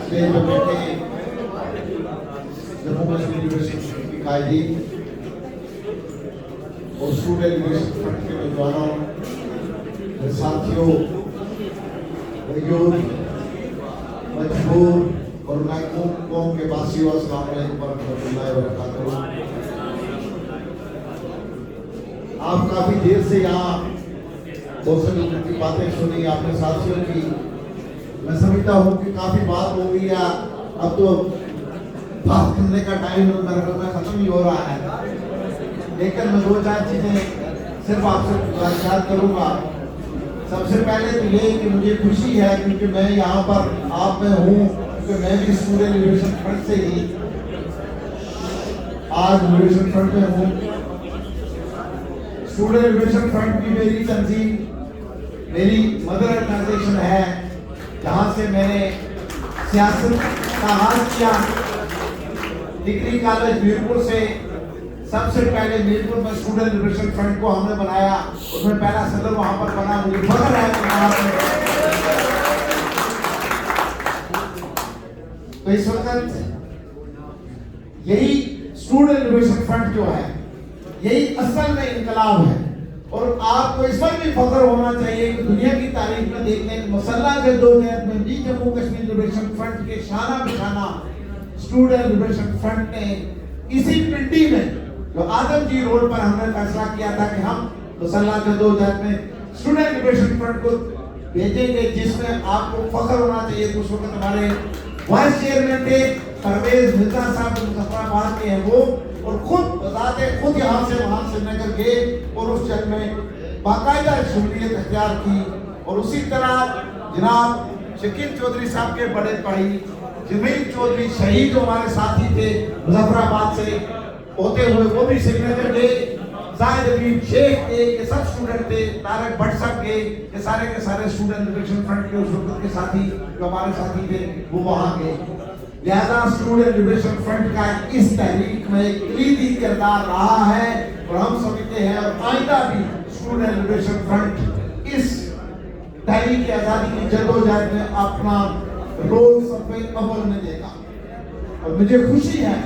Stage पर बैठे Jammu Kashmir university की कायदीन और स्टूडेंट लिबरेशन फ्रंट के नौजवानों, साथियों, यूथ, मजबूर और महकूम कौम के वासियों, अस्सलाम वालेकुम वरहमतुल्लाहि वबरकातुहू। आप काफी देर से यहाँ बहुत सारी की बातें सुनी आपने साथियों की। मैं समझता हूँ कि काफी बात हो गई है, अब तो बात करने का टाइम मेरे ख्याल में खत्म ही हो रहा है, लेकिन मैं दो चार चीजें सिर्फ आपसे याद करूंगा। सबसे पहले तो ये कि मुझे खुशी है क्योंकि मैं यहाँ पर आप में हूँ, क्योंकि मैं भी स्टूडेंट लिबरेशन फ्रंट से ही आज लिबरेशन फ्रंट में हूँ। स्टूडेंट लिबरेशन फ्रंट की मेरी तंजीम, मेरी मदर ऑर्गेनाइजेशन है, जहाँ से मैंने सियासत का आगाज किया। डिग्री कॉलेज मीरपुर से सबसे पहले मीरपुर में स्टूडेंट लिबरेशन फ्रंट को हमने बनाया, उसमें पहला सदर वहां पर बना। मुझे फख्र है तो इस वक्त यही स्टूडेंट लिबरेशन फ्रंट जो है, यही असल में इनकलाब है। और आपको इस पर भी फख्र होना चाहिए कि दुनिया की तारीख में देखने मसल्ला जद्दोजहद में भी जम्मू कश्मीर लिबरेशन फ्रंट के शाना बिशाना स्टूडेंट लिबरेशन फ्रंट ने इसी पिंडी में जो आदमजी रोड पर हमने फैसला किया था कि हम मसल्ला जद्दोजहद में स्टूडेंट लिबरेशन फ्रंट को भेजेंगे, जिसमें आपको फख्र होना चाहिए। उस वक्त हमारे वाइस चेयरमैन थे परवेज मिर्जा साहब, मुजफ्फराबाद के हैं वो, और खुद बताते खुद यहाँ से वहां श्रीनगर गए और उस जंग में बाकायदा शमूलियत अख्तियार की। और उसी तरह जनाब शकील चौधरी साहब के बड़े भाई जमील चौधरी शहीद हमारे साथी थे मुजफ्फराबाद से होते हुए, वो भी श्रीनगर गए। जाहिद अलीम शेख के, ये सब स्टूडेंट थे। तारक भट्ट साहब के सारे स्टूडेंट लिबरेशन फ्रंट के उस वक्त के साथी जो हमारे साथी थे वो वहां गए। लिहाजा स्टूडेंट लिबरेशन फ्रंट का इस तहरीक में एक कलीदी किरदार रहा है और हम समझते हैं और आइंदा भी स्टूडेंट लिबरेशन फ्रंट इस तहरीक आजादी की जद्दोजहद में अपना रोल सबसे अव्वल में देगा। और मुझे खुशी है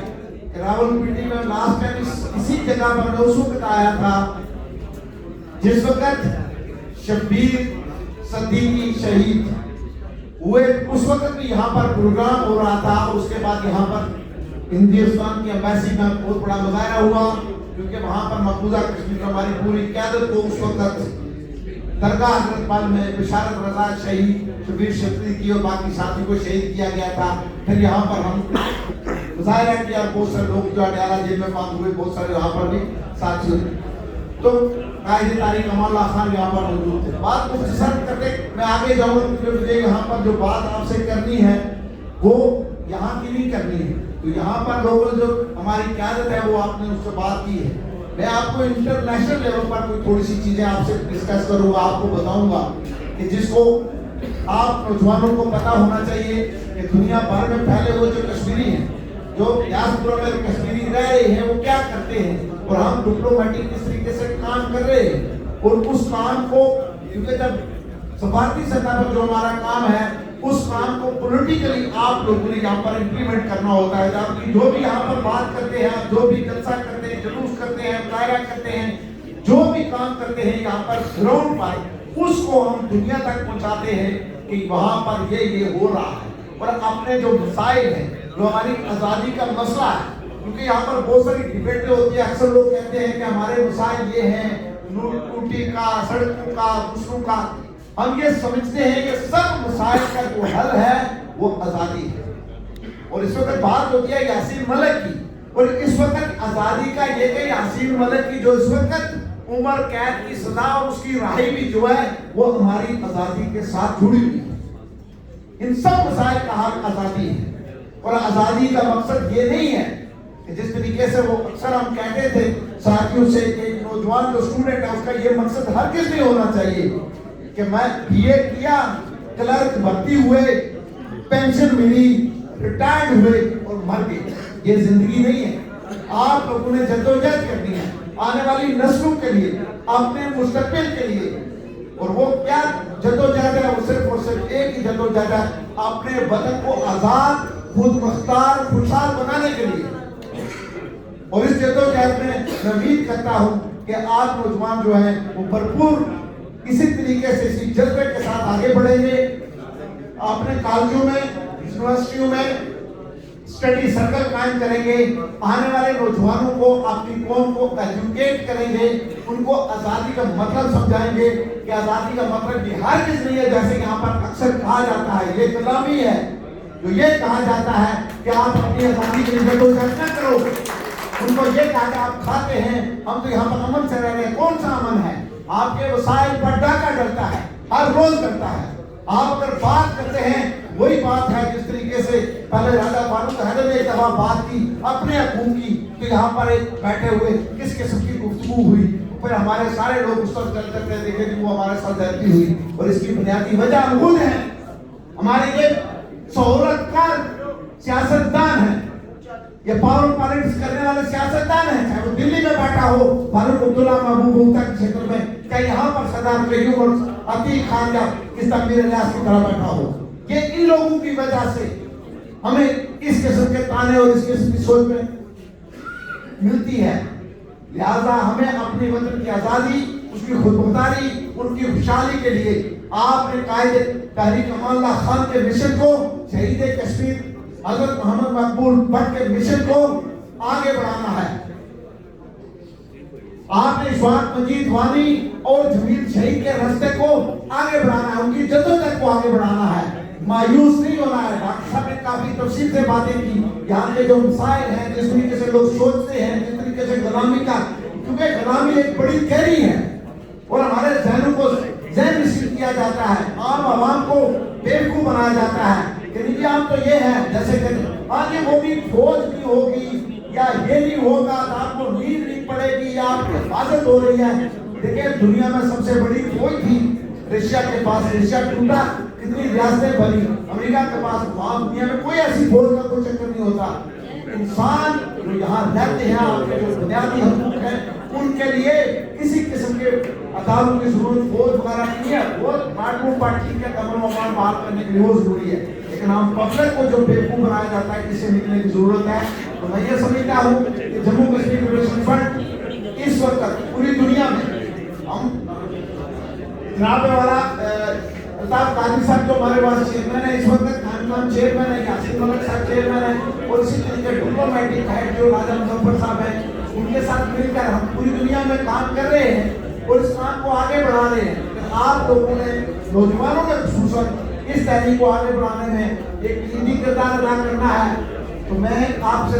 कि रावलपिंडी में लास्ट टाइम इसी जगह पर मैं उस वक्त आया था जिस वक्त शब्बीर सदीकी शहीद हुए। उस वक्त भी यहाँ पर प्रोग्राम हो रहा था। उसके बाद यहाँ पर हिंदुस्तान की एम्बेसी में बहुत बड़ा मुजाहरा हुआ, क्योंकि वहाँ पर मकबूजा कश्मीर में हमारी पूरी क़यादत को उस वक्त दरगाह हज़रत पाल में बिशारत रजा शहीद शबीर शफी की और बाकी साथी को शहीद किया गया था। फिर यहाँ पर हम मुजाहरा किया, बहुत सारे लोग जो अडयाला जेल में बंद हुए, बहुत सारे यहाँ पर भी साथी हुए। तो कायदे तारीख अमानुल्लाह खान यहाँ पर मौजूद थे। बात मुख्तसर करके मैं आगे जाऊँगा, क्योंकि मुझे यहाँ पर जो बात आपसे करनी है वो यहाँ की नहीं करनी है। तो यहाँ पर लोगों जो हमारी क़यादत है वो आपने उससे बात की है। मैं आपको इंटरनेशनल लेवल पर कोई थोड़ी सी चीजें आपसे डिस्कस करूंगा, आपको बताऊंगा कि जिसको आप नौजवानों को पता होना चाहिए कि दुनिया भर में फैले हुए जो कश्मीरी हैं, जो डियास्पोरा में कश्मीरी रह रहे हैं, वो क्या करते हैं और हम डिप्लोमेटिक किस तरीके से काम कर रहे हैं। और उस काम को, क्योंकि जब सफारती सतह पर जो हमारा काम है, उस काम को पॉलिटिकली आप लोगों ने यहाँ पर इम्प्लीमेंट करना होता है। जबकि जो भी यहाँ पर बात करते हैं, जो भी जलसा करते हैं, जुलूस करते हैं, मुजाहरा करते हैं, जो भी काम करते हैं यहाँ पर ग्राउंड पर, उसको हम दुनिया तक पहुँचाते हैं कि वहाँ पर ये हो रहा है। और अपने जो मसाइल हैं, जो हमारी आज़ादी का मसला है, क्योंकि यहाँ पर बहुत सारी डिबेटें होती है। अक्सर लोग कहते हैं कि हमारे मसाइल ये हैं, टूटी का, सड़कों का, दूसरों का। हम ये समझते हैं कि सब मसाइल का जो हल है वो आज़ादी है। और इस वक्त बात होती है यासीन मलिक की, और इस वक्त आज़ादी का ये कि यासीन मलिक की जो इस वक्त उम्र कैद की सजा और उसकी राही भी जो है वो हमारी आज़ादी के साथ जुड़ी हुई है। इन सब मसाइल का हल आज़ादी है। और आज़ादी का मकसद ये नहीं है कि जिस तरीके से वो अक्सर हम कहते थे साथियों से कि नौजवान जो स्टूडेंट है उसका ये मकसद हर किस नहीं होना चाहिए कि मैं बीए किया, क्लर्क भर्ती हुए, पेंशन मिली, रिटायर्ड हुए और मर गए। ये जिंदगी नहीं है। आप लोगों ने जद्दोजहद करनी है आने वाली नस्लों के लिए, अपने मुस्तकबिल के लिए। और वो क्या जद्दोजहद है, جاتا ہے اپنے وطن کو آزاد خود مختار خوشحال بنانے کے لیے. اور اس جدوجہد میں میں امید کرتا ہوں کہ آپ نوجوان جو ہیں وہ بھرپور اسی طریقے سے اسی جذبے کے ساتھ آگے بڑھیں گے. اپنے کالجوں میں یونیورسٹیوں میں اسٹڈی سرکل قائم کریں گے. آنے والے نوجوانوں کو اپنی قوم کو ایجوکیٹ کریں گے, ان کو آزادی کا مطلب سمجھائیں گے کہ آزادی کا مطلب یہ ہر چیز نہیں ہے جیسے یہاں پر اکثر کہا جاتا ہے. یہ غلامی ہے جو یہ کہا جاتا ہے کہ آپ اپنی آزادی کے لیے جدوجہد نہ کرو. ان کو یہ کہا کہ آپ کھاتے ہیں, ہم تو یہاں پر امن سے رہ رہے ہیں. کون سا امن ہے؟ آپ کے وسائل پر ڈاکہ ڈلتا ہے, ہر روز ڈلتا ہے. آپ اگر بات کرتے ہیں وہی بات ہے جس طریقے سے پہلے راجہ فاروق حیدر نے ایک دفعہ بات کی اپنے حقوق کی, تو یہاں پر ایک بیٹھے ہوئے کس قسم کی گفتگو ہوئی. پھر ہمارے سارے لوگ اس وقت چل کرتے دیکھے کہ وہ ہمارے ساتھ زیادتی ہوئی, اور اس کی بنیادی وجہ خود ہے ہمارے یہ سہولت کار سیاستدان ہیں, یہ پاور پالیٹکس کرنے والے سیاستدان ہیں. چاہے وہ دلی میں بیٹھا ہو فاروق عبداللہ محبوب مفتی کے چھیتر میں, چاہے یہاں پر سردار قیوم اور عتیق خان یا کس تعمیر الیاس کی طرح بیٹھا ہو. یہ ان لوگوں کی وجہ سے ہمیں اس قسم کے تانے اور اس قسم کی سوچ میں ملتی ہے. لہذا ہمیں اپنے وطن کی آزادی, اس کی خود مختاری, ان کی خوشحالی کے لیے آپ نے قائد تحریک امان اللہ خان کے مشن کو, شہید کشمیر حضرت محمد مقبول بٹ کے مشن کو آگے بڑھانا ہے. آپ نے اشفاق مجید وانی اور جمیل شہید کے راستے کو آگے بڑھانا ہے, ان کی جدوجہد کو آگے بڑھانا ہے. مایوس نہیں ہونا ہے. ڈاکٹر صاحب نے کافی تفصیل سے باتیں کی. یہاں کے جو مسائل ہیں, جس طریقے سے لوگ سوچتے ہیں, جس طریقے سے غلامی کا, کیونکہ غلامی ایک بڑی گہری ہے اور ہمارے ذہنوں کو ذہن نشین کیا جاتا ہے, عام عوام کو بیوقوف بنایا جاتا ہے کہ نظام تو یہ ہے جیسے کہ آگے وہ بھی فوج نہیں ہوگی یا یہ نہیں ہوگا تو آپ کو نیند نہیں پڑے گی یا آپ کی حفاظت ہو رہی ہے. دیکھیں دنیا میں سب سے بڑی فوج تھی رشیا کے پاس, رشیا ٹوٹا, کتنی ریاستیں بنی. امریکہ کے پاس, وہاں دنیا میں کوئی ایسی فوج کا کوئی چکر نہیں ہوتا. انسان جو یہاں رہتے ہیں, آپ کے جو بنیادی حقوق ہیں, ان کے لیے کسی قسم کے عدالت کی ضرورت فوج وغیرہ نہیں ہے. وہ پارٹی کے امن و امان بحال کرنے کے لیے وہ ضروری ہے, لیکن ہم پبلک کو جو بیوقوف بنایا جاتا ہے کس سے نکلنے کی ضرورت ہے. تو میں یہ سمجھتا ہوں کہ جموں کشمیر لبریشن فرنٹ اس وقت پوری دنیا میں, ہم جناب والا الطاف قادری صاحب جو ہمارے پاس چیئرمین ہے اس وقت, خان چیئرمین ہے, یاسین ملک صاحب چیئرمین ہے, اور اسی طریقے ڈپلومیٹک ہیڈ جو راجہ مظفر صاحب ہیں, ان کے ساتھ مل کر ہم پوری دنیا میں کام کر رہے ہیں اور اس کام کو آگے بڑھا رہے ہیں. آپ لوگوں نے, نوجوانوں نے خصوصاً اس تحریک کو آگے بڑھانے میں ایک کلیدی کردار ادا کرنا ہے. تو میں آپ سے